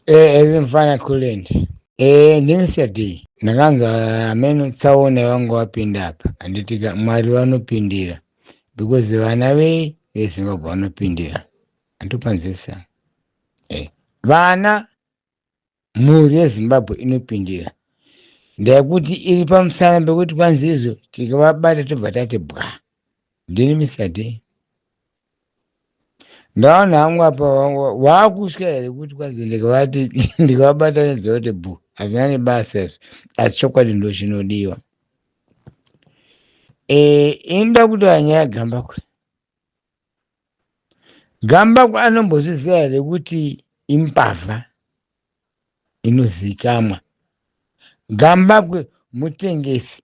ezimfana kulendi ndinisati ndakanza amene tsaone wangu wapinda apa anditika mwari vanopindira because vana vezimbabwe vanopindira andipanzisa vana mhuri yezimbabwe inopindira ndekuti iri pamusana pekuti kwanzizo tikavabata tobva tati bwa ndini misati ndaona hangu apa wakusha here kuti kwanzi ndikavabata nedzokuti bhu hazina nebasa asi chokwadi ndo chinodiwa inoda kuti vanyaya gambakwe anombozviziva here kuti imbavha inozivikamwa Gambakwe mutengesi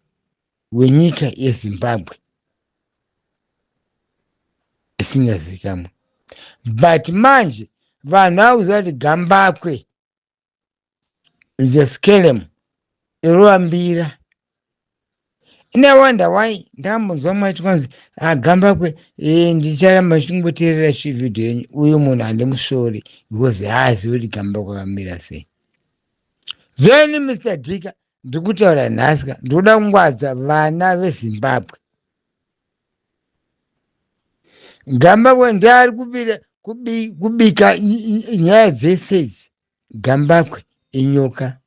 wenyika yeZimbabwe isingazivikamwa but manje vanhu vakuziva kuti Gambakwe is a scam irovambira. I wonder why ndambonzwa mwati kwanzi Gambakwe ndicharamba chingotevera chivhidhiyo yenyu uyu munhu handimusori because haazivi kuti Gambakwe akamira sei. Zveni Mr. Dika ndikutaura nhasi ndoda kungwadza vana veZimbabwe. Gambakwe ndiari kubika nyaya dzese idzi. Gambakwe inyoka.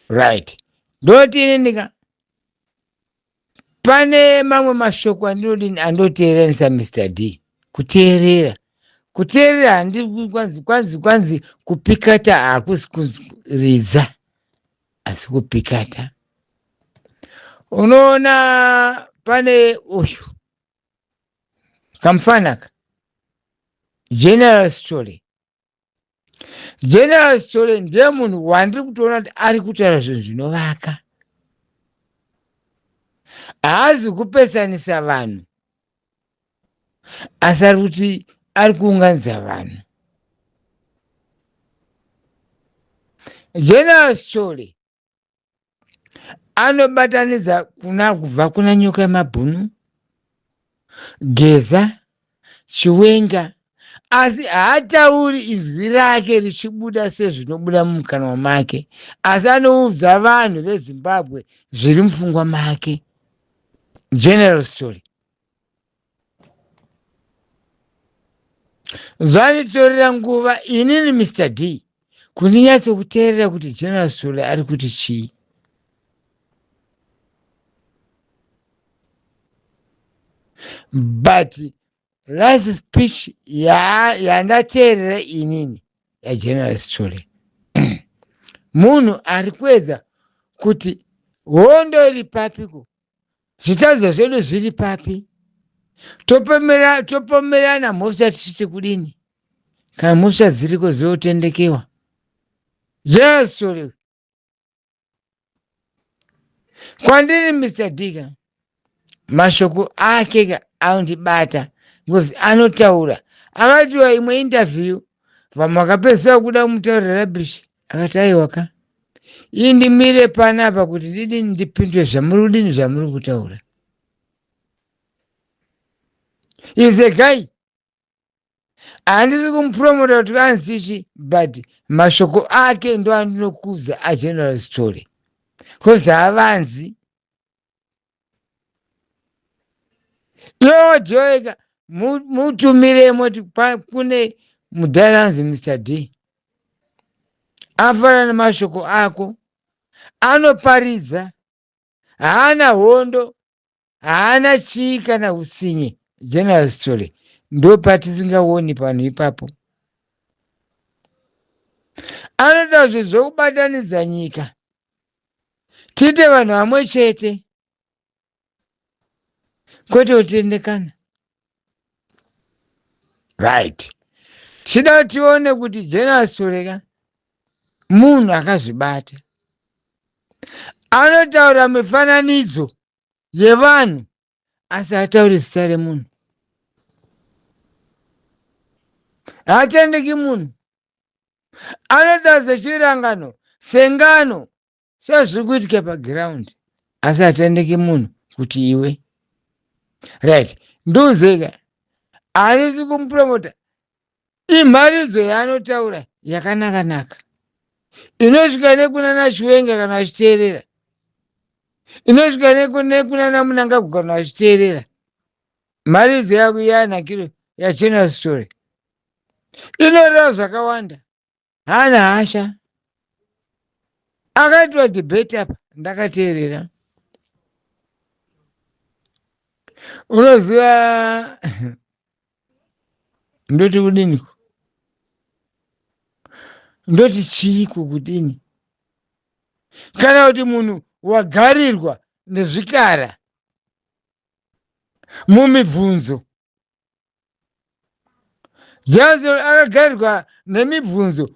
Right. Ndoti ndika pane mamwe mashoko andinodini andoteeranisa Mr. D. Kuteerera handi kwanzi kupikata hakusi kuridza asi kupikata. Unoona pane uyu kamfanaka General Story ndiye munhu wandiri kutoona kuti ari kutaura zvinhu zvinovaka. Haazi kupesanisa vanhu asi ari kuti ari kuunganidza vanhu. General Story anobatanidza kubva kuna nyoka yemabhunu, geza, chiwenga, asi haatauri inzwi rake richibuda sezvinobuda mumukanwa make, asi anoudza vanhu veZimbabwe zviri mupfungwa make. General Story zvanitorera nguva inini Mr. D kundinyatsokuteerera kuti General Story ari kuti chii. But last speech yandateerera inini yaGeneral Story munhu ari kuedza kuti hondo iri papiko, zvitadzo zvedu zviri papi, topomerana mhosva tichiti kudini kana mhosva dziriko dzinotendekewa. General Story kwandiri Mr. Dika mashoko ake aundibata because anotaura akatiwa imwe interview vamwe vakapedzisa kuda kumutaurira rabishi akati aiwaka indimire panapa kuti ndidini ndipindure zvamuri kutaura. Is a guy handisi kumupromota kuti anzichi but mashoko ake ndo andinokuza aGeneral Story because havanzi. Iwo Joeka mutumiremo kune mudhara anzi Mr. D afana nemashoko ako, anoparidza, haana hondo, haana chii kana usinye. General Story ndo patisingaoni panhu ipapo. Anoda zvokubatanidza nyika tiite vanhu vamwe chete kwete kutendekana. Right. Tida tione kuti General Story munhu akazvibata. Anotaura mifananidzo yevanhu asi hatauri zita remunhu. Hatendeki munhu. Anotaura chirangano sengano sezviri kuitika paground asi hatendeki munhu kuti iwe. Right. Nduzeka handisi kumupromota imharidzo yaanotaura yakanaka-naka inosvika nekunana Chiwenga kana vachiteerera, inosvika nekunana Munangagwa kana vachiteerera. Mharidzo yako yanakiro yageneral story inoreva zvakawanda. Hana hasha akaitwa debate apa ndakateerera. Unoziva ndoti kudiniko, ndoti chiiko kudini, kana kuti munhu wagarirwa nezvikara mumibvunzo. Janzo akagarirwa nemibvunzo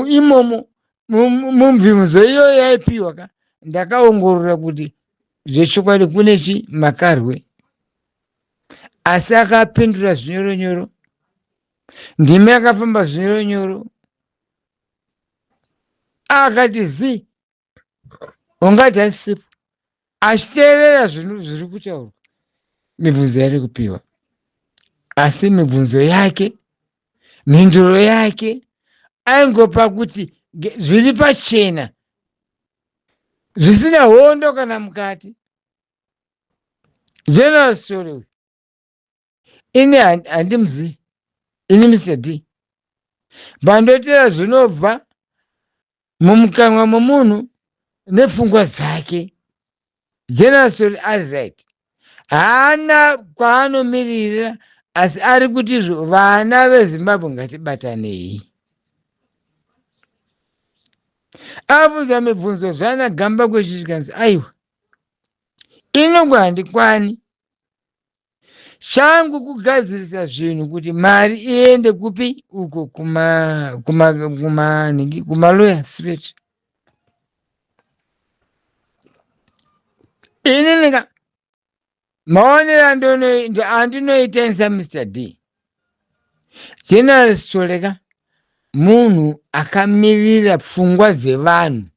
imomo mumibvunzo iyo yaipiwa ka. Ndakaongorora kuti zvechokwadi kune makarwe, asi akapindura zvinyoronyoro, ndimi akafamba zvinyoronyoro, akati zi ungati asisipo, achiteerera zvinhu zviri kutaurwa, mibvunzo yari kupiwa, asi mibvunzo yake, mhinduro yake aingopa kuti zviri pachena zvisina hondo kana mukati. General story ini handimuzivi, ini Mr. D bandotera zvinobva mumukanwa momunhu nepfungwa dzake. General story ari right, haana kwaanomirira, asi ari kuti izvo vana veZimbabwe ngatibatanei. Abvunza mibvunzo zvana Gamba kwechisvikanzi aiwa inongwa handikwani changu kugadzirisa zvinhu kuti mari iende kupi uko kumaloya straight. Ini maonero andinoitensa Mr. D. General Stoleka munhu akamirira pfungwa dzevanhu.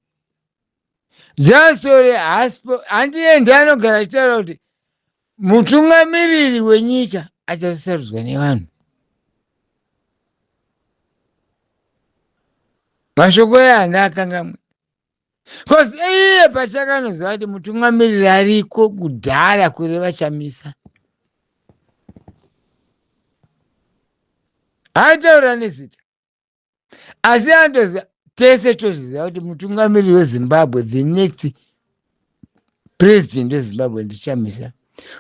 Jasore handiendi anogara achitaura kuti mutungamiriri wenyika achasarudzwa nevanhu. Mashoko aya handakangamwe. Because iye pachakanoziva kuti mutungamiriri ariko kudhara kureva chamisa. Aitaura nezita. Asi andoziva tese toziva kuti mutungamiriri weZimbabwe, the next president weZimbabwe ndichamisa.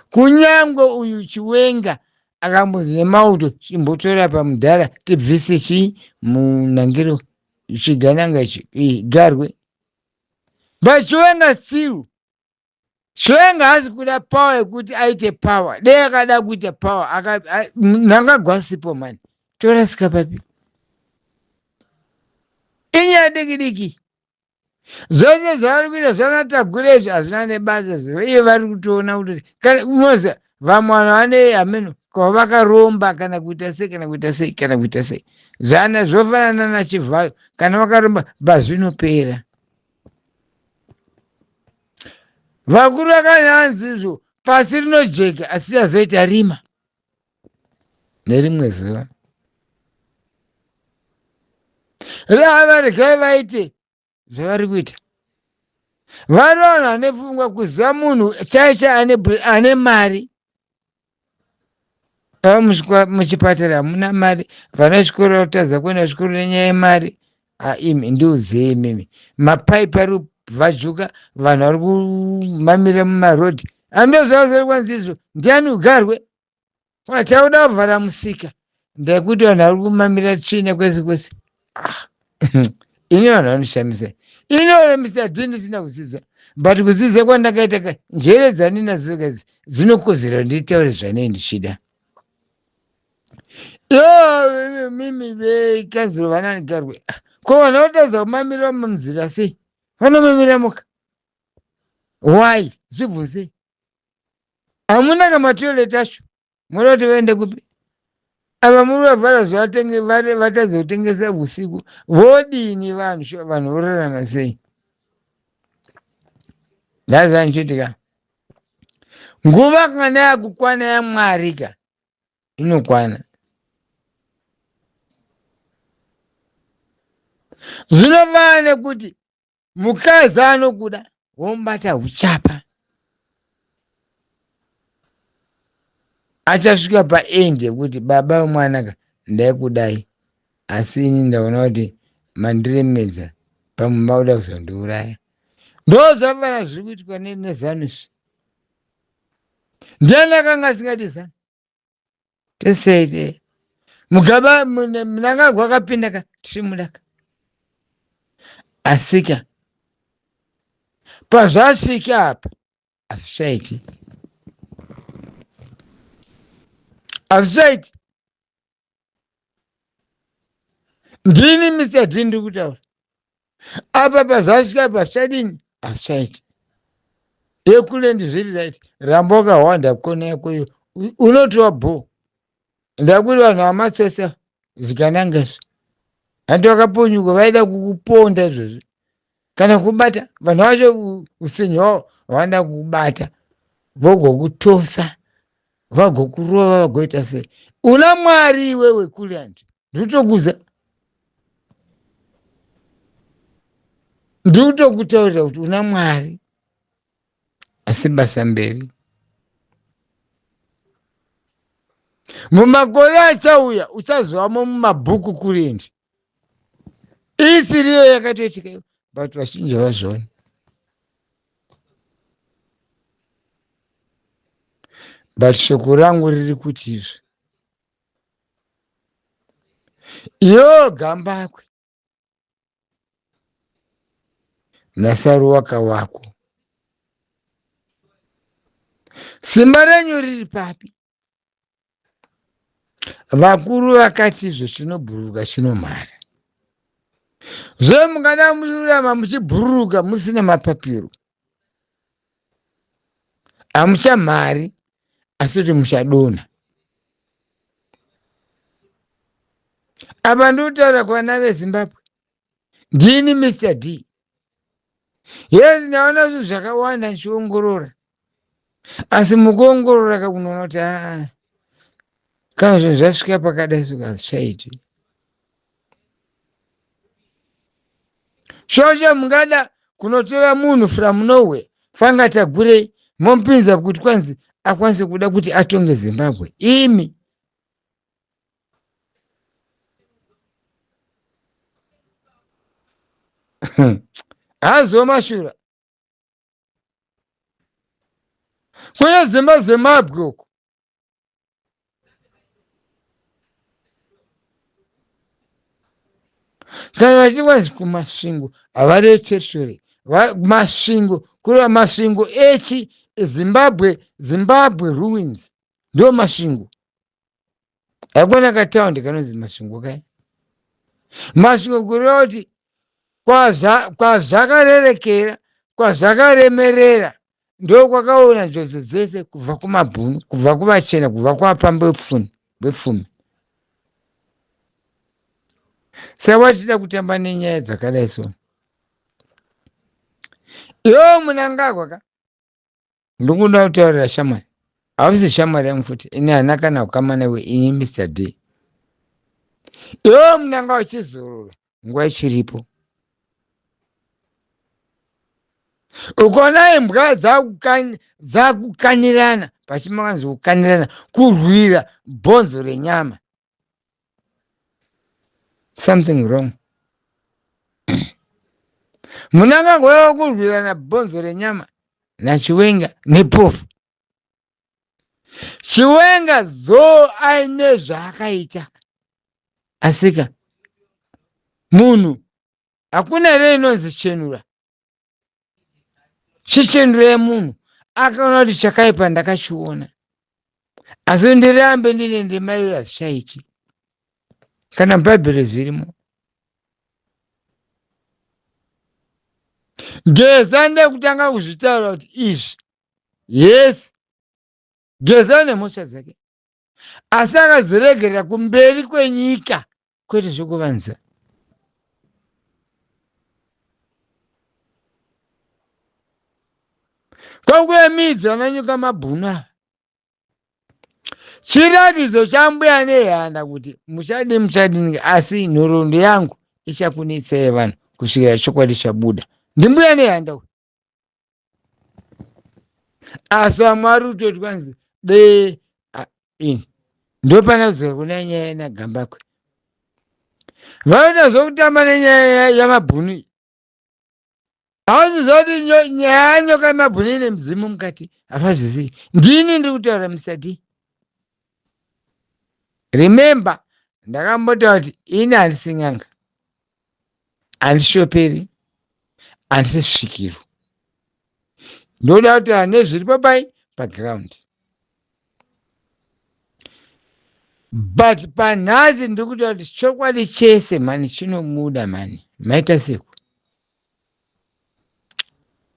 Kunyangwe uyu Chiwenga akambozi nemauto chimbotora pamudhara tibvise chii munangiro chigananga garwe. But Chiwenga still, Chiwenga haasi kuda power yekuti aite power. Dei akada kuita power Mnangagwa sipo mani torasika papi. Inyaya diki zvose zvavari kuita zvakatagura izvi hazvina nebasa zvo. Iye vari kutoona kuti unoziva vamwe vanhu vane hameno kwa vakaromba kana kuita sei kana kuita sei kana kuita sei. Zvana zvofanana naChivhayo kana vakaromba bazvinopera. Vakuru vakanyanzi izvo pasi rinojeka asi azoita rima nerimwe zuva. Rava regai vaite zvavari kuita. Vari vanhu vane pfungwa kuziva munhu chaicho ane mari. Muchipatara hamuna mari, vana chikoro vakutadza kuenda chikoro nenyaya yemari. Imi ndiuzei mimi mapaipi ari kubvajuka, vanhu vari kumamira mumarodhi. Andozvavo zviri kwanzi izvo ndiani ugarwe tauda kuvhara musika ndekuti vanhu vari kumamira tsvina kwese kwese. Ini vanhu vanoshamisa. Ino Mr. D ndisina kudzidza, but kudzidza kwandakaita njere dzandinadzo kadzi dzinokozera nditaure zvanei ndichida. Mimi vekanzuro vanani garwe ko vanhu vanotadza kumamira munzira sei? Vanomamira muka why? Zvibvunzei. Hamuna kamatoilet acho munoda kuti vaende kupi? Ava muri vavhara vatadza kutengesa usiku vodini vanhu vorarama sei? Ndazanichotika nguva kana yakukwana yaMwari ka inokwana. Zvinovana nekuti mukazi anokuda womubata uchapa, achasvika paende kuti baba vemwanaka ndaikudai, asi ini ndaona kuti mandiremedza pamwe mauda kuzondiuraya. Ndo zvavana zviri kuitwa neZANU. Ndiani akanga asingadi ZANU? Tesete mugaba Mnangagwa akapinda ka tirimudaka, asika pazvasvika apa hazvichaiti, hazvichaiti. Ndini Mr. D ndiri kutaura apa, pazvasvika apa hazvichadini, hazvichaiti. Ekule ndizviri raiti ramba wakahwanda kona yakoyo unotova bho. Ndakuti vanhu vamatsotsa zikanangazve handi vakaponyuka vaida kukuponda izvozvo kana kubata vanhu vacho usinyi hwavo hwavanda kukubata vogokutosa vagokurova vagoita sei. Una Mwari iwewe kule handi ndikutokuza, ndikutokutaurira kuti una Mwari asi basa mberi. Mumakore achauya uchazovamo mumabhuku kurendi isiriyo yakatoitika, but vazhinji havazvoni. But shoko rangu riri kuti izvi, iwo gambakwe nasaruwaka wako, simba renyu riri papi? Vakuru vakati izvo chinobhururuka chinomhara. Zvemungada mururama muchibhururuka musina mapapiro, hamuchamhari asi kuti muchadonha. Apa ndikutaura kuvana veZimbabwe. Ndini Mr. D. Yes, naona zvinhu zvakawanda ndichiongorora, asi mukuongorora kakunoona kuti kana zvinhu zvasvika pakadai suka hazvichaiti. Shosho mungada kunotora munhu from nowhere fanga tagurei momupinza kuti kwanzi akwanise kuda kuti atonge Zimbabwe. Imi hazomashura kune Zimbabwe uko kana vachikwanzi kumasvingo havari territory, masvingo kureva masvingo echi Zimbabwe ruins ndo masvingo. Hakuna kataundi kanonzi masvingo kai. Masvingo kureva kuti kwazvakarerekera kwazvakaremerera ndo kwakaona njodzi dzese kubva kumabhunu, kubva kuvachena, kubva kuvapamba vepfumi. Saka watida kutamba nenyaya dzakadai so. Iwo Mnangagwa ka ndikuda kutaurira shamwari, hausi shamwari yangu futi, ini hana kana kukama newe, ini Mr. D. Iwo Mnangagwa chizorora nguva ichiripo, ukaona imbwa dzakukanirana, pachimanzi kukanirana kurwira bhonzo renyama, something wrong. Mnangagwa wakurwirana bhonzo renyama naChiwenga nePofu. Chiwenga dho aine zvaakaita, asika munhu hakuna reinonzi chenura. Chichenura yemunhu akaona kuti chakaipa ndakachiona, asi ndirambe ndine ndema iyo hazvichaiti kana mubhaibheri zvirimo. Geza ndekutanga kuzvitaura kuti izvi, yes, Geza nemhosva dzake, asi akadziregerera kumberi kwenyika kwete zvokuvanza. Kwakuemidzi vananyuka mabhunu ava, chiratidzo chambuya nehanda kuti muchadini, asi nhoroondo yangu ichakunitsa vanhu kusvikira chokwadi chabuda. Ndimbuya nehanda uyu. Asi Mwari utoti kwanzi ini ndopana zora kuna nyaya yanagambakwe. Vanoita zvokutamba nenyaya yamabhunu iyi. Hauziziva kuti nyaya yanyoka yamabhunu ine muzimu mukati. Hapazvizivi. Ndini ndiri kutaura Mr. D. Remember, ndakambotaura kuti ini handisi n'anga, handishoperi, handisi svikiru. Ndoda kutaura nezviri paground. But panhasi ndiri kutaura kuti chokwadi chese mani chinomuda mani. Maita seku.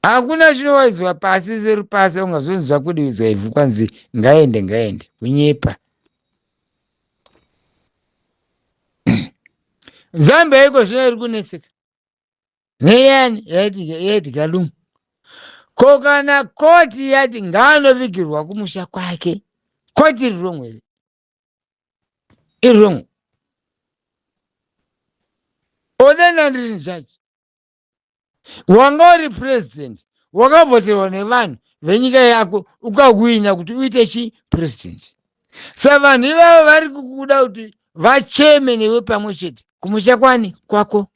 Hakuna chinowaidzwa pasi ziri pasi ungazonzi zvakudividzwa ivhu kwanzi ngaende kunyepa. Zambia iko zvino iri kunetseka. Neyani yaiti Kalungu. Ko kana koti yati ngaanovigirwa kumusha kwake. Koti iri wrong here. Iri wrong. Odena ndiri judge. Wanga uri president. Wakavhoterwa nevanhu venyika yako ukahwina kuti uite chi president. Saka vanhu ivavo vari kukuda kuti vacheme newe pamwe chete. Kumusha kwani kwako.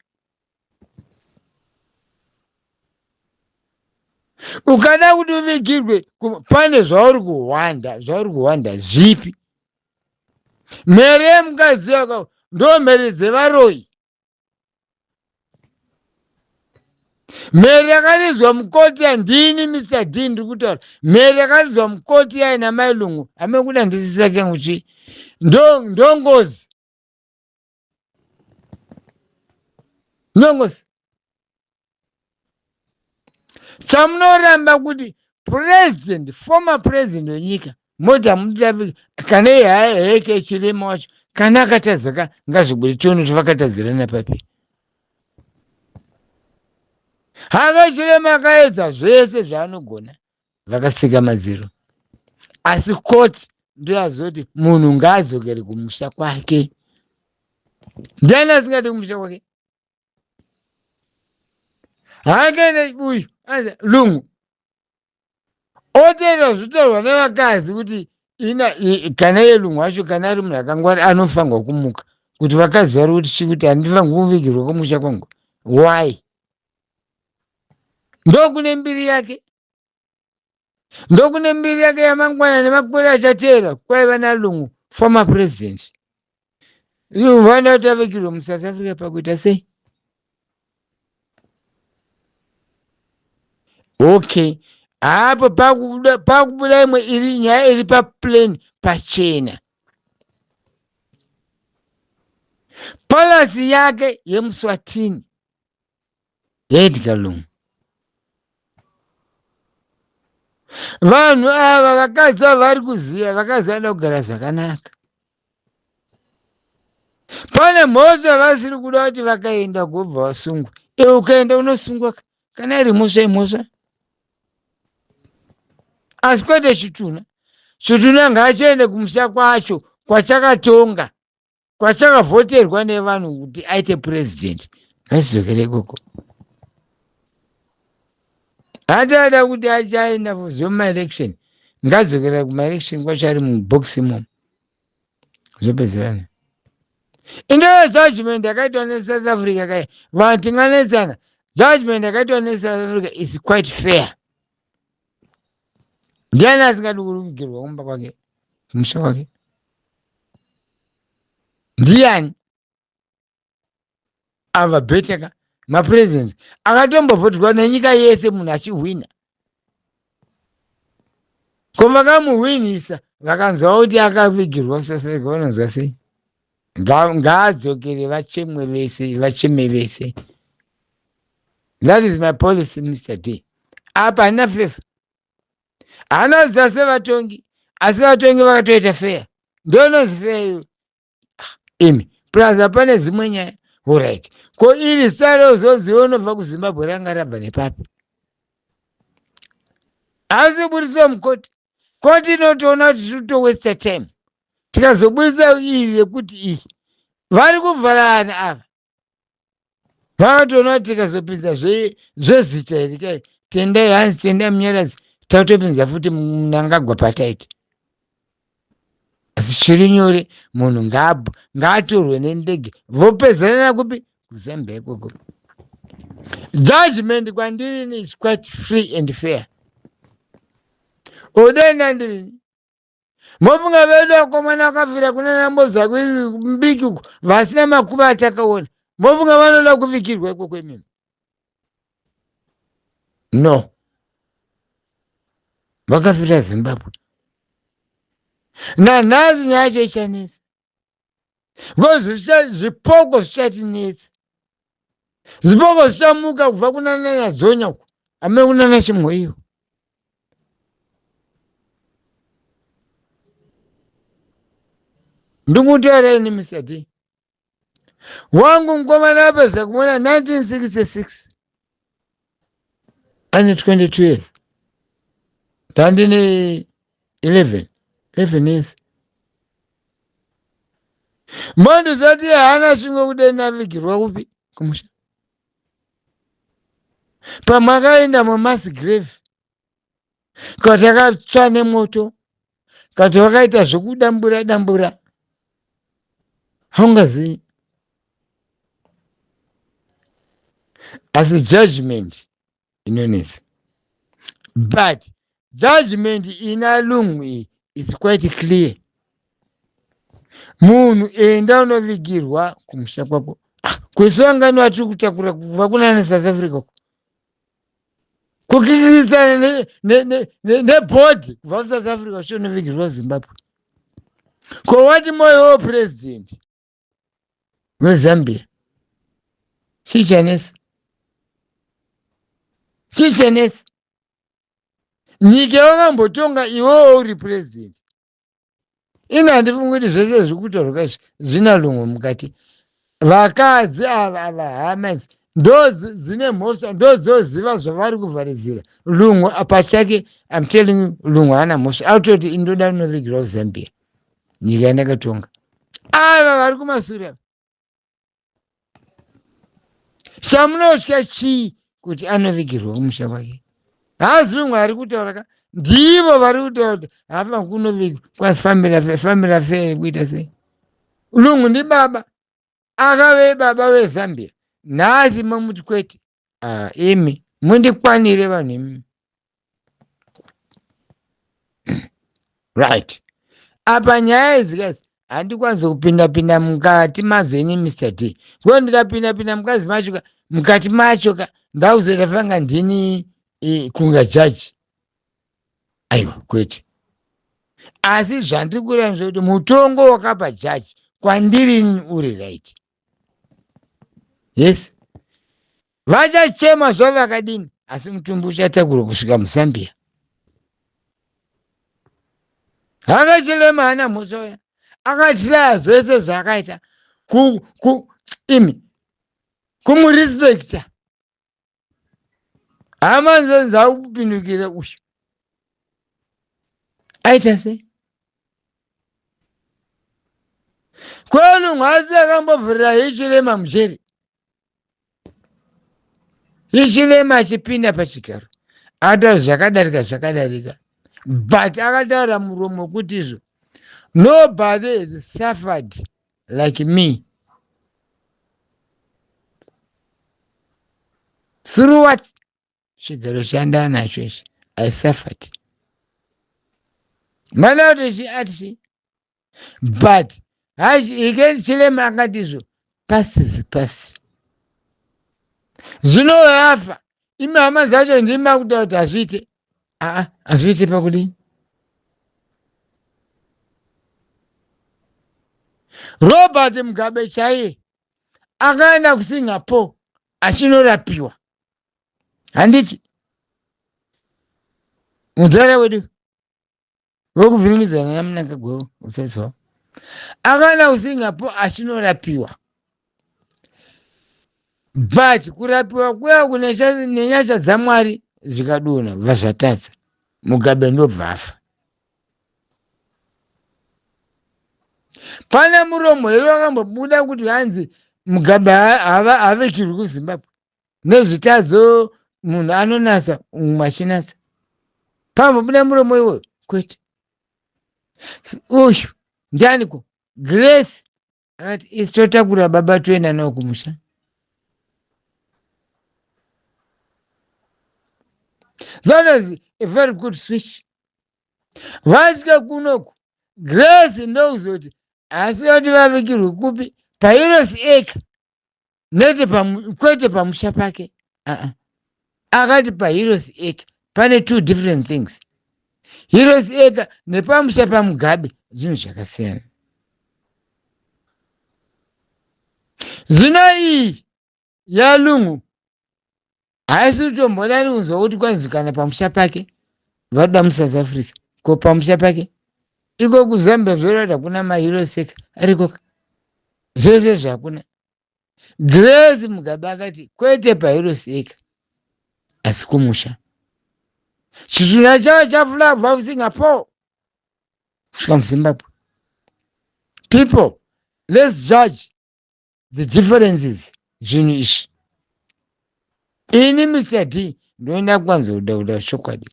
Ukada kuti uvigirwe pane zvauri kuhwanda zvipi. Mhere yemukadzi wako ndo mhere dzevaroyi. Mhere yakarizwa mukoti yandini Mr. D ndiri kutaura. Mhere yakarizwa mukoti yaina mailungu amekuda ndisisa kengu chi. Ndongozi. Ndongozi. Chamunoramba kuti president, former president wenyika mota mudavika kana heke chirema wacho kana akatadzaka ngazviburi tione kuti vakatadzirana papi. Haka chirema akaedza zvese zvaanogona vakasika madziro. Asi koti ndiyo azoti munhu ngaadzokere kumusha kwake. Ndiani asingadi kumusha kwake? Hakaenda uyu Lungu otenda zvitaurwa nevakadzi kuti kana iye Lungu wacho kana ari munhu akangwara anofanirwa kumuka kuti vakadzi vari kuti chikuti handifanirwi kuvigirwa kumusha kwangu. Why? Ndokune mbiri yake. Ndokune mbiri yake yamangwana nemakore achateera kwaiva naLungu former president. Vana kuti avigirwe muSouth Africa pakuita sei? Okay. Hapo pakubuda imwe iri nyaya iri paplane pachena. Policy yake yemuSwatini yaiti Kalungu. Vanhu ava vakadzi vari kuziya vakadzi vanoda kugara zvakanaka. Pane mhosva vasiri kuda kuti vakaenda kubva vasungwa. Ukaenda unosungwa kana iri mhosva imhosva. Asi kwete Chituna. Chituna ngaachiende kumusha kwacho kwachakatonga kwachakavhoterwa nevanhu kuti aite president. Ngachizokere ikoko. Hataada kuti achaenda zvemaelection. Ngadzokera kumaelection kwacho ari muboxi imomo. Zvopedzerana. Indoyo judgment yakaitwa neSouth Africa kaya. Vanhu tinganetsana. Judgment yakaitwa neSouth Africa is quite fair. Ndiani asingadi kuvigirwa kumba kwake? Kumusha kwake? Ndiani? Ava Beteka mapresident akatombovhoterwa nenyika yese munhu achihwina. Ko vakamuhwinisa vakanzwa kuti akavigirwa saseka vanonzwa sei? Ngaadzokere vacheme vese. That is my policy, Mr. D. Apa handina fefa. Hanoziva sevatongi asi vatongi vakatoita fair. Ndonozi fair imi plus hapane dzimwe nyaya. Alright. Ko iri sare uzonziva unobva kuZimbabwe ranga rabva nepapi. Asi budisa mukoti. Koti inotoona kuti tiri kutowaste time. Tikazobudisa iri rekuti iyi vari kuvharana ava. vakatoona kuti tikazopinza zvezita iri kai tendai hanzi tendai Munyaradzi takutopinza futi Mnangagwa pataiti. Asi chiri nyore munhu ngaatorwe nendege vopedzana nakupi kuZambia ikoko. Judgment kwandiri is quite free and fair. Udenda ndini mofunga vedu vakomana vakafira kuna Namboza mbiki uko vasina makuva atakaona mofunga vanoda kuvigirwa ikoko kwemene? No, vakafira Zimbabwe. Nanhazi nyaya yacho ichanetsa because zvipoko zvichatinetsa. Zvipoko zvichamuka kubva kuna Nanyadzonya uko ame kuna Nachimhoiwo. Ndikutaura ini Mr. D wangu mukomana apedza kumona 1966 ane 22 years ndandine 11 years. Mbondo zati hana shingo kudeni avigirwa kupi kumusha pamakaenda mumass grave kati akatsva nemoto kati vakaita zvekudambura haungazivi. Asi judgment inonetsa, but judgment ina lungu iyi is quite clear. Munhu enda unovigirwa kumusha kwako kwesangano atiri kutakura kubva kuna South Africa kukikirisana nebhodhi kubva South Africa uchinovigirwa Zimbabwe. Ko wati moyo president weZambia chichanesa nyika yawakambotonga iwewo uri president. Ina handifungi kuti zvese zvikutorwa zvina lungu mukati. Vakadzi ava vahamas ndo dzine mhosva, ndo dzoziva zvavari kuvharidzira. Lungu pachake I'm telling you, lungu hana mhosva autoti indoda kunovigirwa Zambia nyika yandakatonga. Ava vari kumashure chamunotya chii kuti anovigirwa kumusha kwake? Haasi lungu ari kutaura ka, ndivo vari kutaura kuti hafa kunovigwa kwafamily affair kuita sei. Lungu ndi baba akave baba weZambia. Nhasi mamuti kwete imi mundikwanire vanhu imi. Right. Apa nyaya idzi handikwanisi kupinda mukati mazeni Mr. D. Kwa ndikapinda mukazi macho mukati macho ndauzoita fanga ndini kunga jaji. Aiwa kwete. Asi zvandiri kureva ndezvekuti mutongo wakapa jaji kwandiri uri right. Yes. Vachachema zvavo vakadini asi mutumbi uchatakurwa kusvika muZambia. Akachilema hana mhosva uya akatilaya zvese zvakaita kumurespecta. Hama nzenza kupindukira uyu aita sei? Kwenu mwasi akambovhurira Hichilema mujeri. Hichilema achipinda pachigaro akataura zvakadarika but akataura muromo kuti izvo nobody has suffered like me. Through what? Chigaro chandana nacho ichi I suffered. Mana kuti chi ati but again Chilema akati izvo past is past. Zvino yafa imi hama dzacho ndima kutaura kuti hazviite. Hazviite pakudini? Robert Mugabe chaiye akaenda kuSingapore achinorapiwa. Handiti mudzara wedu wokuvhiringidzana naMnangagwa usaizwa akaenda kuSingapore achinorapiwa. But kurapiwa kuya nenyasha dzaMwari zvikadonha bva zvatadza. Mugabe ndobva afa. Pane muromo here wakambobuda kuti hanzi Mugabe havekirwi kuZimbabwe nezvitadzo munhu anonasa mwachinasa pambobuda muromo iwoyo kwete. Uyu ndianiko? Grace akati isi totakura baba toenda nawo kumusha. That is a very good switch. Vasvika kunoku Grace ndokuzoti asi kuti vavikirwe kupi paHeroes Acre nete kwete pamusha pake. Akati paHeroes Acre pane two different things. Heroes Acre nepamusha paMugabe zvinhu zvakasiyana. Zvino iyi yaLungu haisi kutombodani kunzwa kuti kwanzikana pamusha pake vada muSouth Africa ko pamusha pake iko kuZambia zvorada kuna maHeroes Acre arikoka zveshe zvakuna. Grace Mugabe akati kwete paHeroes Acre asi kumusha. Chishuna chavo chafulavha kuSingapore kusvika muZimbabwe. People, let's judge the differences zvinhu izvi. Ini Mr. D ndoenda kuwanzoda chokwadi.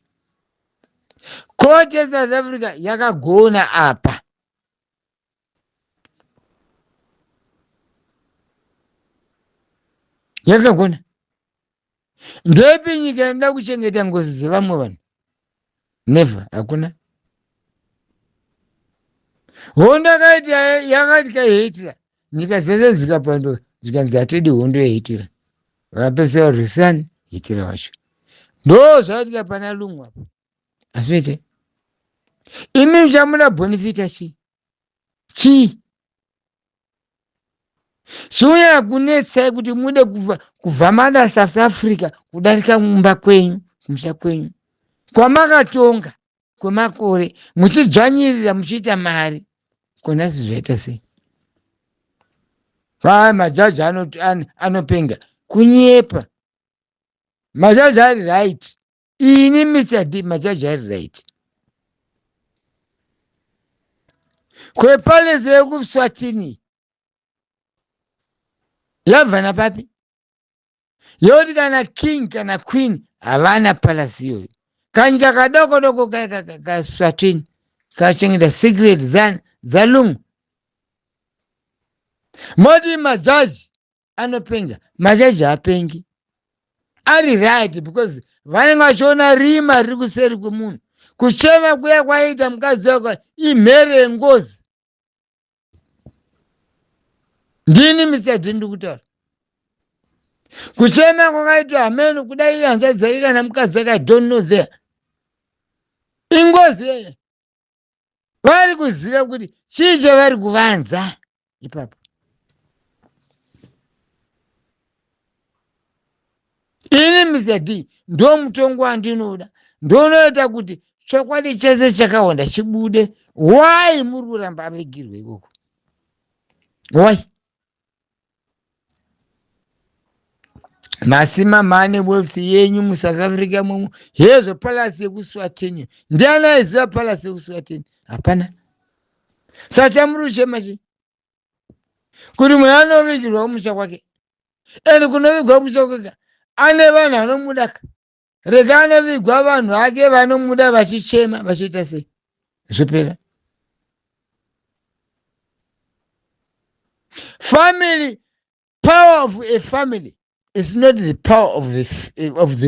Court yeSouth Africa yakagona apa. Yakagona. Ndepi nyika inoda kuchengeta ngozi dzevamwe vanhu? Never, hakuna. Hondo yakati kaHitler nyika dzese dzikapandwa dzikanzi hatidi hondo yaHitler vakapedzisira rwisani Hitler wacho. Ndo zvakatika pana Lungu apa. Azviite imi muchamuna Bonifita chii zviuya kunetsai kuti mude kuvhamana South Africa kudarika mumba kwenyu kumusha kwenyu kwamakatonga kwemakore muchidzvanyirira muchiita mari konasi zvaita sei? Majaji anopenga kunyepa. Majaji ari right. Ini Mr. D majaji ari right. Kwepalese yekuSwatini yabva napapi? Yoti kana king kana queen havana palasi iyoyo. Kanyika kadoko doko kaSwatini kachengeta secret zaLungu. Moti majaji anopenga, majaji haapengi. Ari right because vanenge vachiona rima riri kuseri kwemunhu. Kuchema kuya kwaita mukadzi wako imhere yengozi. Ndini Mr. D ndiri kutaura. Kuchema kwakaitwa hameno kudai hanzvadzi dzake kana mukadzi wake don't know there. Ingozi. Vari kuziva kuti chii chavari kuvanza ipapo. Ini Mr. D ndo mutongo wandinoda. Ndonoita kuti chokwadi chese chakawanda chibude. Why muri kuramba avigirwe ikoko? Why? Masima mane wealth yenyu muSouth Africa mumu hezvo palasi yekuSwatini. Ndiani aiziva palasi yekuSwatini? Hapana. Saka muri kuchema chii? Kuti munhu anovigirwa kumusha kwake. Ende kunovigwa kumusha kwake ane vanhu vanomudaka. Rega anovigwa vanhu vake vanomuda vachichema vachiita sei? Zvopera. Family, power of a family is not the power of the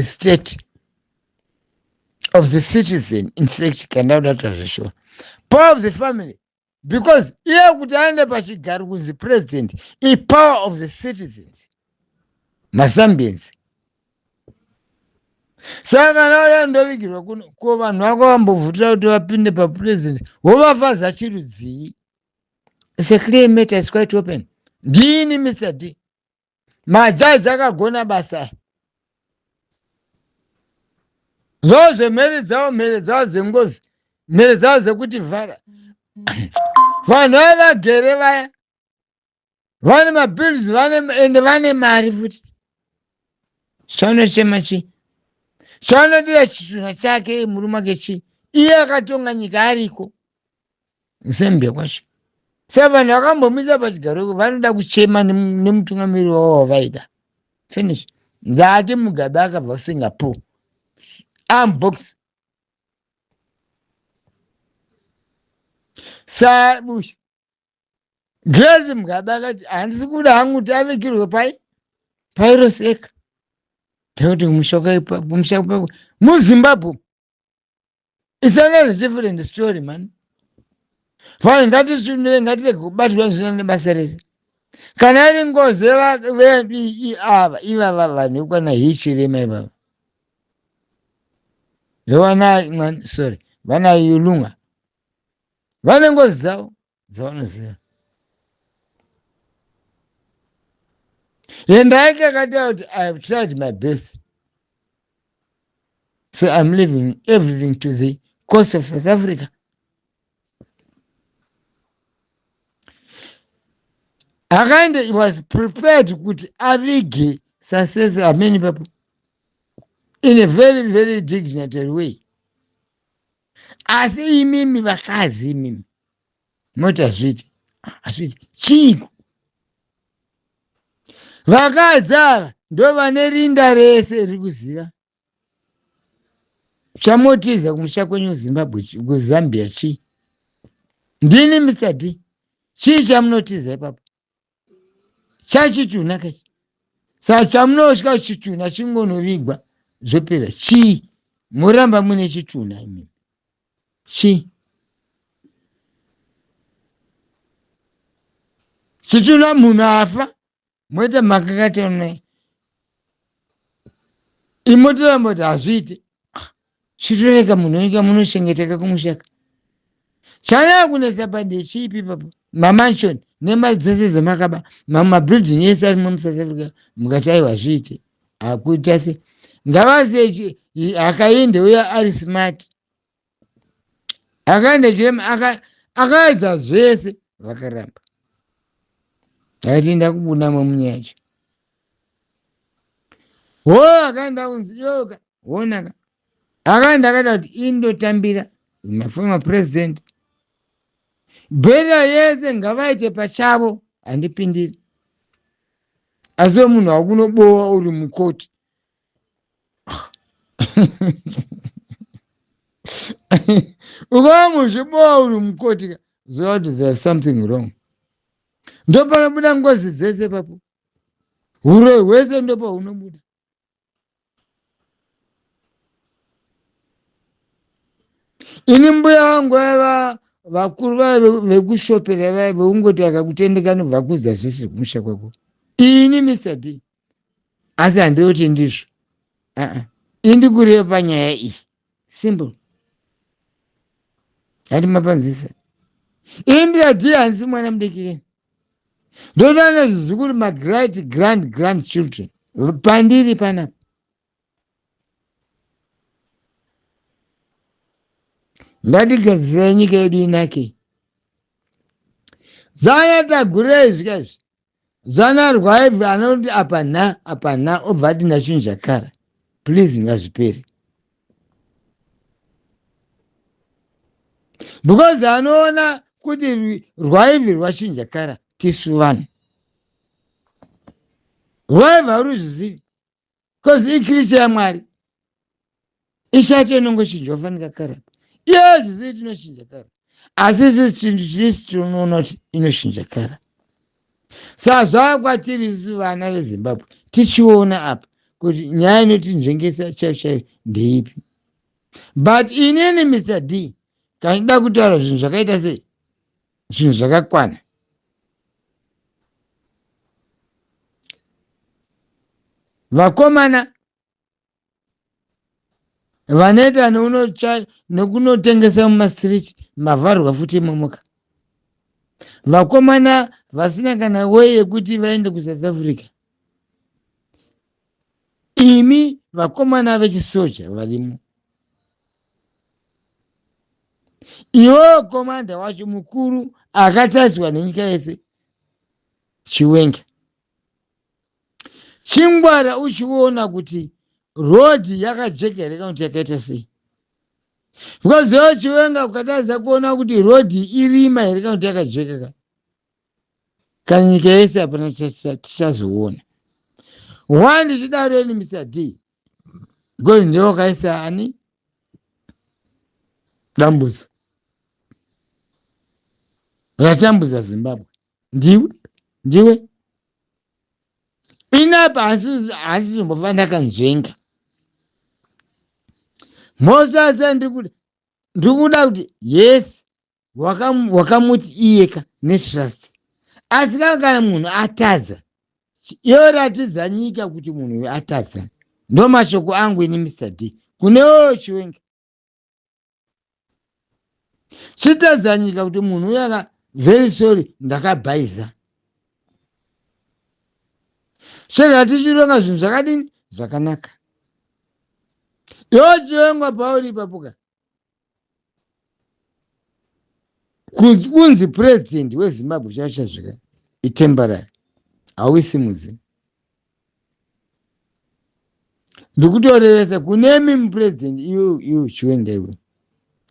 state, of the citizen. In fact, cannot show power of the family, because here kuti aende pachigaro kunzi president is power of the citizens, maZambians. Saka kana ndovigirwa kuno ko vanhu vako vambovhutira kuti vapinde papresident wovafadza chirudzii. It's a clear matter, it's quite open. Ndini Mr. D majaji akagona basa. Zvoze mhere dzavo dzengozi, mhere dzavo dzekuti vhara. Vanhu vagere vaya vane mabhills ende vane mari futi. Chanochema chii? Chanodira chishuna chake murume wake chii? Iye akatonga nyika ariko Zambia kwacho. Saka vanhu vakambomisa pachigaro vanoda kuchema nemutungamiri wavo wavaida. Finish. Ndati Mugabe akabva Singapore. Unbox. Sabush. Grace Mugabe akati handisi kuda hangu kuti avigirwe pairoseka. Takuti mushaka ipapo muZimbabwe. It's another different story, man. Fine, ngatirege kubatwa zvisina nebasa rese. Kana iri ngozi ivava vanhu kwana hichirema ivava. Vana yulunga. Vane ngozi dzavo dzavanoziva. And I got out, I've tried my best. So I'm leaving everything to the coast of South Africa. Akande was prepared to avige success many people in a very, very dignitary way. Asi imimi vakazi imimi. Mota zviti. Chiku. Vakazi ava ndo vane rinda rese rikuziva. Chamotiza kumusha kwenyu Zimbabwe kuZambia chi. Ndini Mr. D. Chi chamunotiza ipapo. Chachichuna kachi. Saka chamunosvika chichuna chingonovigwa zvopera. Chi muramba mune chichuna imimi. Chi. Chichuna munhu afa. Moita makakatona. Imotora mota hazviite. Chitoreka munhu nyika munoshengeteka kumushaka. Chanya kunetsa pandechipi papo. Mamansion nemari dzese dzemakaba. Mabuilding yese ari muSouth Africa mukati aiwa zviite. Akuita se ngavase akaende uya ari smart. Akaende chirema akaedza zvese vakaramba. Akatinda kubuna mumunyacho. Akaenda kunzi yoga. Wonaka. Akaenda akati kuti indotambira my former president. Bhera yese ngavaite pachavo handipindiri. Asi munhu wakunobowa uri mukoti. Ukava muzvibowa uri mukoti zova kuti there's something wrong. Ndopanobuda ngozi dzese papo. Uroyi hwese ndopa hunobuda. Ini mbuya wangu vaiva vakuru vekushopera vaiva ungoti akakutendeka nobva kuza zvese kumusha kwako. Ini Mr. D. Asi handiri kuti ndizvo. Indi kureva panyaya iyi. Simple. Handi mapanzisa. Mr. D handisi mwana mudiki. Ndotana zvizukuru magreat grandchildren. Pandiri panapa. Ngatigadzira nyika yedu inake. Zana tagure zvikazi. Zana rwaive anoti apana obva ati nachinja kara. Please ngazvipere. Because anoona kuti rwaive rwachinja kara tisu vanhu. Rwaive haruzvizivi. Because ikricha yaMwari. Ishati inongochinja ofanika kara. Yes, it's inoshinja kara. Asi sisi tinoona kuti inoshinja kara. Saka zvaakwatiri isu vana veZimbabwe tichiona apa kuti nyaya inotinzvengesa chaiyo ndeipi. But inini Mr. D kandida kutaura zvinhu zvakaita sei? Zvinhu zvakakwana. Vakomana vanoita nekunotengesa mumastriti mavharwa futi momoka. Vakomana vasina kana weye yekuti vaende kuSouth Africa. Imi vakomana vechisoja varimo. Iwo komanda wacho mukuru akatariswa nenyika yese Chiwenga. Chingwara uchiona kuti rodi yakajeka here kana kuti yakaita sei. Because Chiwenga ukataridza kuona kuti rodi irima here kana kuti yakajeka. kana nyika yese hapana tichazoona. Wandichidaro ini Mr. D because ndewakaisa ani dambudzo ratambudza Zimbabwe. Ndiwe inapa hasizombofana ndakanzvenga mosasa ndikuda kuti yes wakamuti iyeka netrust, asi kana munhu atadza yoratidza nyika kuti munhu uyu atadza. Ndo mashoko angu ini Mr. D kunewo Chiwenga. Chitadza nyika kuti munhu uyu very sorry ndakabhaiza. Saka tichironga zvinhu zvakadini zvakanaka. Iwo Chiwenga pauri papuka kunzi president weZimbabwe chachazvika itemporary hausimudzi. Ndikutorevesa kunemi mupresident iwe Chiwenga iwe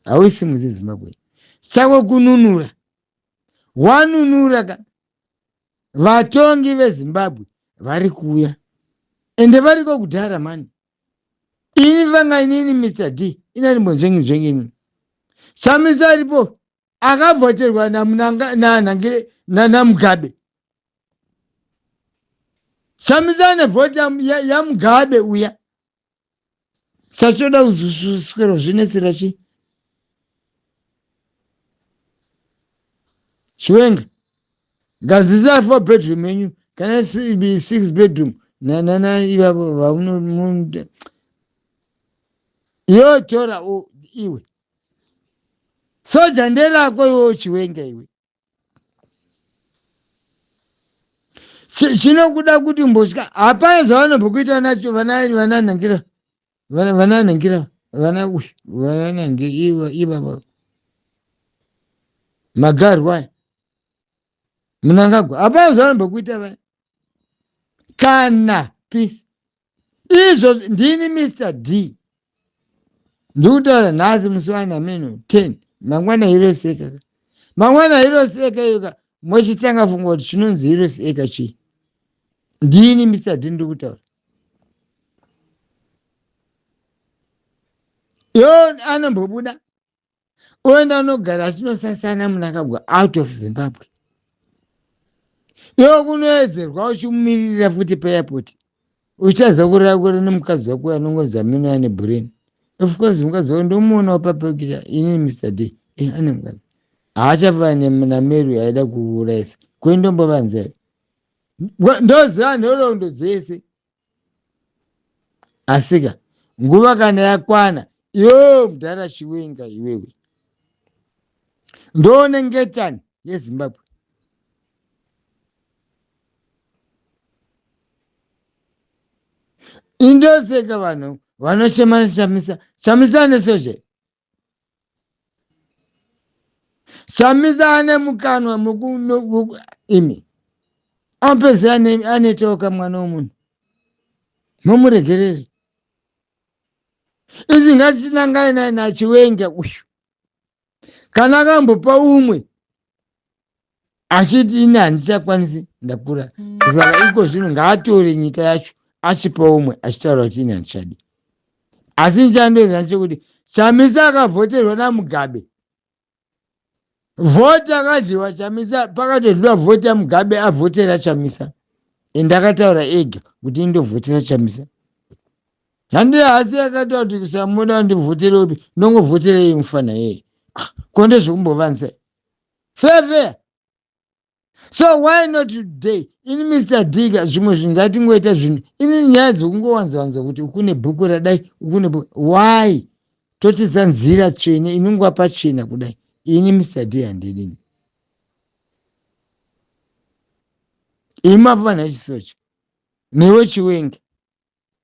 hausimudzi Zimbabwe. Chako kununura wanunura ka vatongi veZimbabwe vari kuuya ende variko kudhara mani. Ini vanga inini Mr. D inani mbonzvengi Chamisa aripo akavhoterwa naMugabe. Chamisa ane vhota yaMugabe uya. Sachoda kuzoswera zvinesera chi Chiwenga ngaziza 4 bedroom menyu kana 6 bedroom na ivavo vauno yo tora iwe soja nderako iwe Chiwenga iwe. Chinokuda kuti mbosvika hapana zvavanobhokuita nacho vananangira ivava magarwa Mnangagwa hapana zvavanobhokuita vaya kana peace. Izvo ndini Mr. D ndikutaura nhasi musi waNameno 10 mangwana Hiroseka. Mangwana Hiroseka yoka mochitanga funga kuti chinonzi Hiroseka chi. Ndini Mr. D ndikutaura. Yo anombobuda oenda unogara achinosasana Mnangagwa out of Zimbabwe. Yo kunoedzerwa uchimumirira futi pairport uchitadza kurakura nemukadzi wako anongozi Amino ane brain. Of course mukadzi wako ndomuonawo papakita inini Mr. D ane mukadzi haachafani naMary aida kuuraisa kwendombovanzera ndoziva nhoroondo dzese. Asika nguva kana yakwana yo mudhara Chiwenga iwewe ndoone ngetani yeZimbabwe. Indoseka vanhu vanoshemana Chamisa nesoje. Chamisa ane mukanwa imi apezera anetoka mwana womunhu mumuregerere. Izvi ngatichinangai naChiwenga uyu kana akambopa umwe achiti ini handichakwanisi ndakura saka iko zvino ngaatore nyika yacho achipa umwe achitaura kuti ini handichadi. Asi nchandoedza nechekuti Chamisa akavhoterwa naMugabe. Vhoti akadliwa Chamisa pakatodliwa vhoti yaMugabe avhotera Chamisa. Endakataura ega kuti indovhotera Chamisa. Handii hasi akataura kuti kusamuda ndivhotere upi ndongovhotera iye mufana yeye. Konde zvekumbovanza. Fair. So why not today? Ini Mr. Diga zvimwe zvingatingoita zvinhu. Ini nyaya dzokungowanza kuti ukune bhuku radai ukune bhuku. Why? Totizanzira tsvene inongwa pachena kudai. Ini Mr. D handidini. Imafana chisocho. Newe Chiwenga.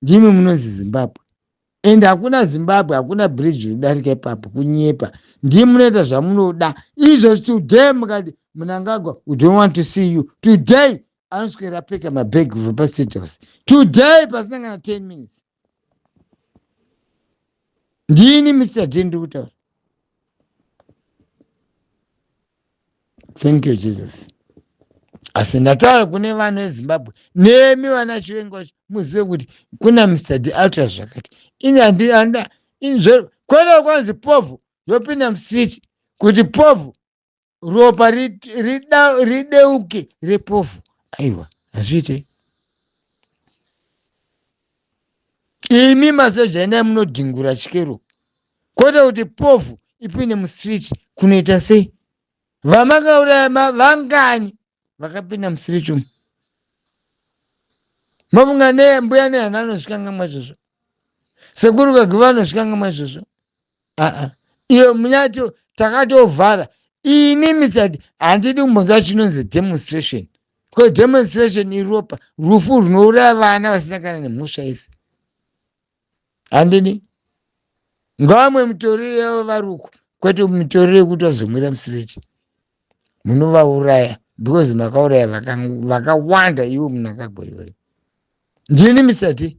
Ndimi munonzi Zimbabwe. And hakuna Zimbabwe, hakuna bridge ridarika ipapo kunyepa. Ndimi munoita zvamunoda. Izvo today mukati Mnangagwa, we don't want to see you. Today, anoswera peka mabag kubva State House. Today, pasina kana 10 minutes. Ndini Mr. D ndikutaura. Thank you, Jesus. asi ndataura kune vanhu vezimbabwe nemi vana chivenga vacho muzive kuti kuna Mr. D altra zvakati ini handida kwete kwanzi povhu yopinda musiriti kuti povhu ropa rideuke repovhu aiwa hazviite imi masoja ena munodhingura chikero kwete kuti povhu ipinde musiriti kunoita sei vamakauraya vangani vakapinda musiriti umu mafunga nembuya nehana anosvikanga mazvozvo sekuru kaguva anosvikanga mazvozvo iyo munyato takatovhara ini misati handidi kumbonza chinonzi demonstration ko demonstration iropa rufu runouraya vana vasina kana nemhosva isi handidi ngavamwe mitoriro yavo varuku kwete mitoriro yekuti vazomwira musireti munovauraya because makauraya vakawanda iwo munakagwa iyoyo ndini misati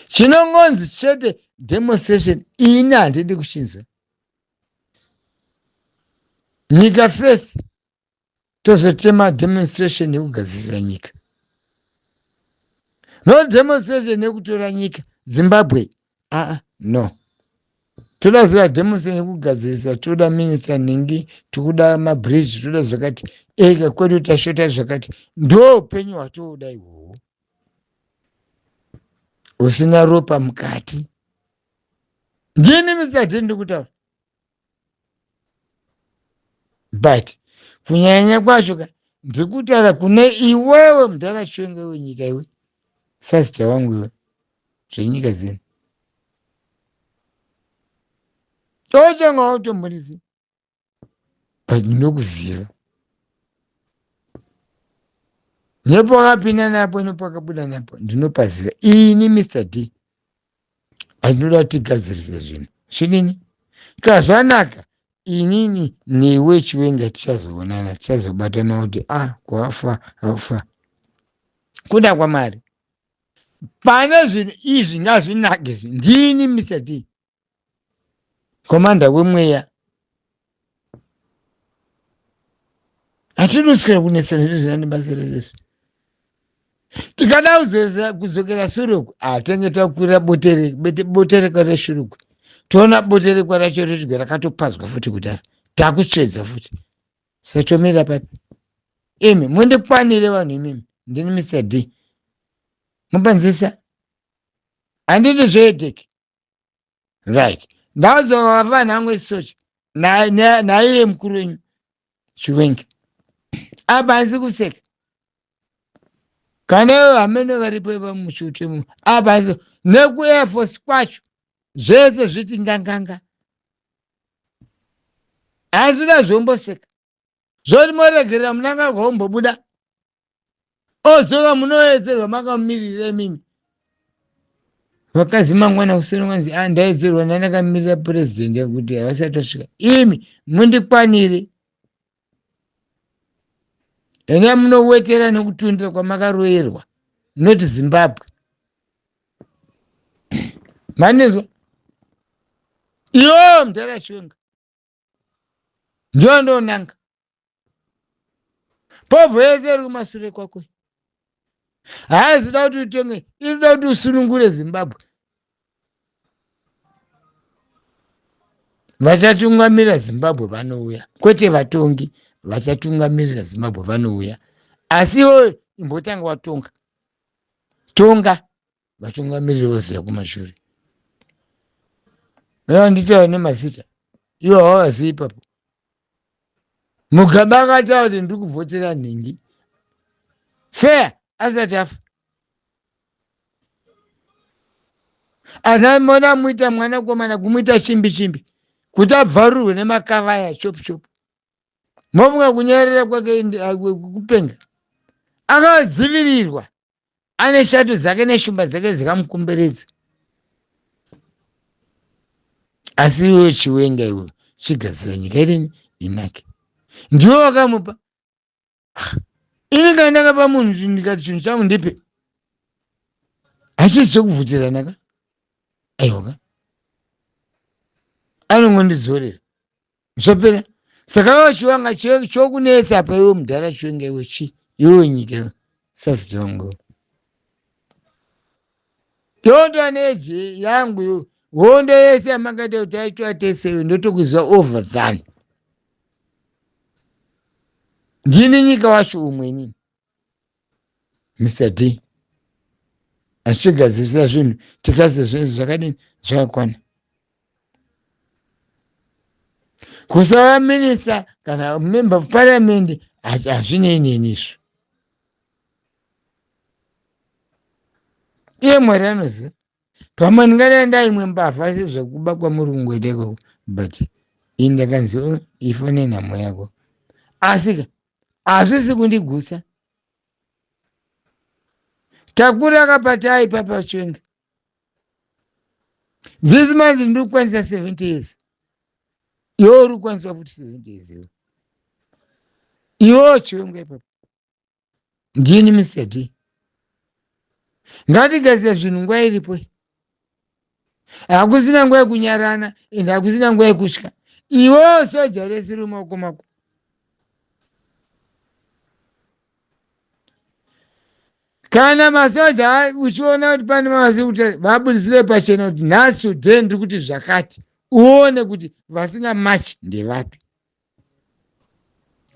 chinongonzi chete demonstration ini handidi kuchinzwa nyika first tozotema demonstration yekugadzirira nyika no demonstration yekutora nyika Zimbabwe no toda zira demonstration yekugadzirisa toda minister ningi tokuda mabridge toda zvakati ega kwedu tashota zvakati ndo upenyu hwatoda ihwohwo usina ropa mukati ndini misati ndikutaura but kunyanya kwacho ndikutaura kune iwewe mudhara chionge wenyika iwe sasita wangu iwe zvenyika dzino tochanga wautombonisi but ndinokuziva nepo wakapinda napo nepakabuda napo ndinopaziva ini Mr. D handinoda kuti tigadzirise zvinhu zvidini kazvanaka inini newe chiwenga tichazoonana tichazobatana kuti kwafa haufa kuda kwamari pane zvinhu izvi ngazvinake ndini Mr. D komanda wemweya hatinoswera kunesana nezvinani basa resesi tikada kudzokera suruku tenge takwira botereka reshuruku toona boterekwa racho rechigwa rakatopadzwa futi kudara takutsvedza futi satomira papi imi mundikwanire vanhu imimi ndini Mr. D mupanzisa handiti zveedheki right ndaudzova vanhangu esocha naiye mukuru wenyu chiwengi apa hanzi kuseka kana iwe hamene varipo vamushutu imo apa hanzi nekuair force kwacho zvese zviti nganganga hazvida zvomboseka zvoti moregerera munanga gombobuda ozoka munoedzerwa makamirira mimi vakazi mangwana kusina kwanzi ndaedzerwa ndandakamirira purezidendi yakuti havasati vasvika imi mundikwanire ena munowetera nekutundira kwamakaroyerwa noti Zimbabwe manezwa iwo mudhara chiwenga ndondonanga povhu yese iri kumashure kwako haizida kuti utenge irida kuti usunungure Zimbabwe vachatungamirira Zimbabwe vanouya kwete vatongi vachatungamirira Zimbabwe vanouya asi iwe imbotanga watonga tonga vatungamiriri voziva kumashure nditaura nemazita iwo hawazii ipapo Mugabe akataura kuti ndiri kuvhotera nhingi fair asati afa anamona muita mwana komana kumuita chimbi kuti abvarurwe nemakavaya chopu mofunga kunyarira kwake kupenga akadzivirirwa ane shato dzake neshumba dzake dzikamukomberedza asi iwe chiwenga iwe chigadzira nyika irini inake ndiwo wakamupa ini kana ndakapa munhu ndikati chinhu changu ndipe hachizi chokuvhutiranaka aiwaka anongondidzorera zvapera saka iwe chiwanga chokunetsa pa iwe mudhara chiwenge iwe chi iwe nyika sazitongo yondoa neje yangu hondo yese yamakati kuti aitwa teseyo ndotokuziva over than ndini nyika wacho umweni Mr. D achigadzirisa zvinhu tikaze zvinhu zvakadini zvakakwana kusava minista kana member of parliament hazvineinenisvo iye mwari anoziva pamwe ndingadai ndaimwe mbavha sezvekuba kwamurungu edeko but ini ndakanzi ifane nhamo yako asika hazvisi kundigusa takura akapata aipapa chwenga this month ndiri kukwanisa 70 years iwe uri kukwaniswa futi 70 years iwewo chwenga ipapa ndini Mr. D ngatigadzira zvinhu nguva iripo hakusina nguva yekunyarana ende hakusina nguva yekusvika iwewo soja resi riri maoko mako kana masoja uchiona kuti pane mavasi kuti vabudisire pachena kuti nhasi today ndiri kuti zvakati uone kuti vasinga machi ndevapi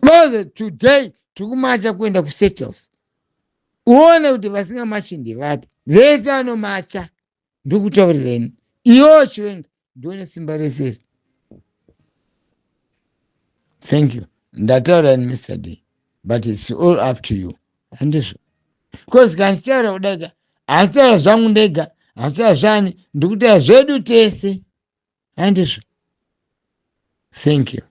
boze today tiri kumacha kuenda kustate house uone kuti vasinga machi ndevapi vese anomacha ndiri kutaurireni iwewo chiwenga ndione simba reseri thank you ndataurani Mr. D but it's all up to you handizvo because kandichitaura kudaiga handitaura zvangu ndega handitaura zvani ndiri kutaura zvedu tese handizvo thank you